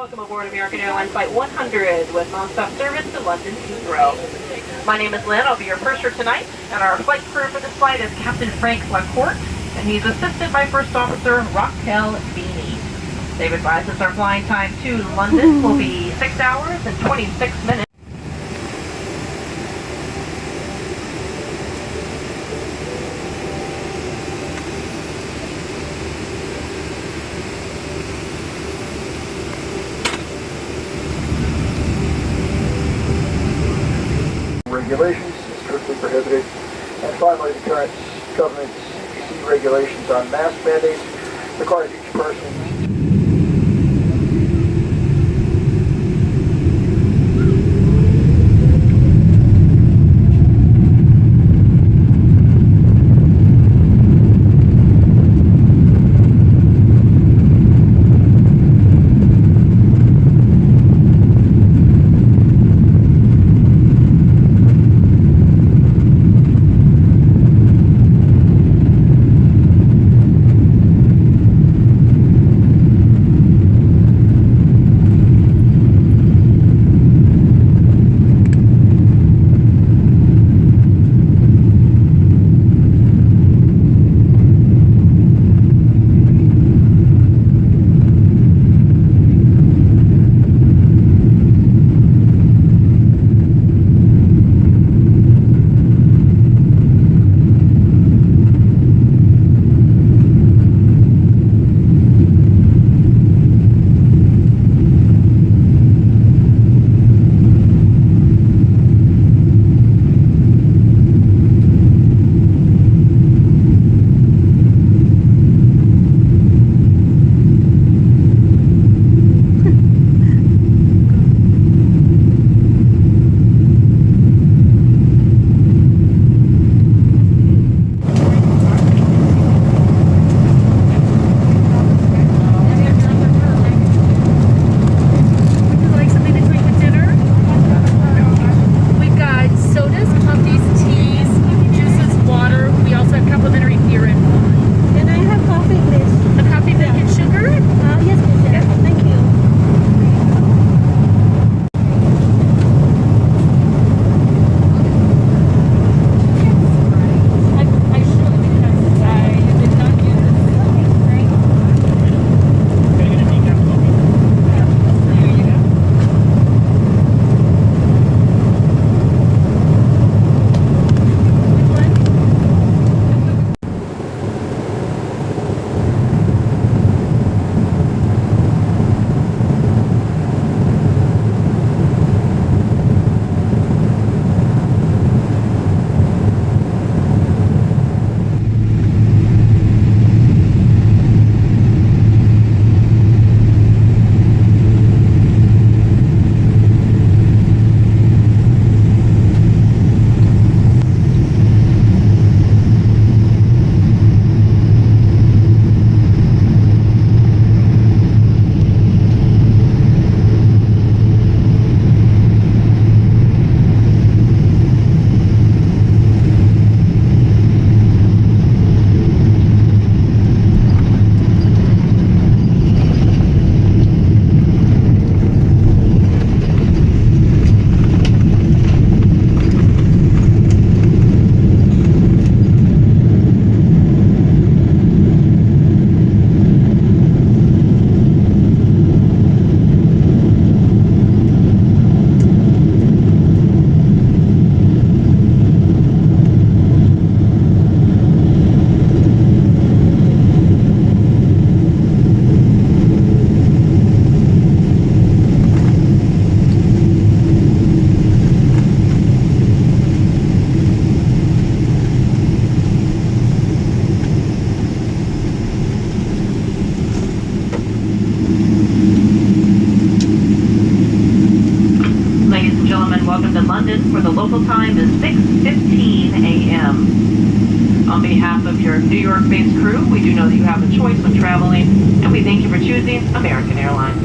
Welcome aboard American Airlines Flight 100 with non-stop service to London Heathrow. My name is Lynn. I'll be your purser tonight, and our flight crew for this flight is Captain Frank Lacourt, and he's assisted by First Officer Raquel Beanie. They've advised us our flying time to London will be 6 hours and 26 minutes. Regulations is strictly prohibited. And finally, the current government CDC regulations on mask mandates requires each person. Welcome to London, where the local time is 6:15 a.m. On behalf of your New York-based crew, we do know that you have a choice when traveling, and we thank you for choosing American Airlines.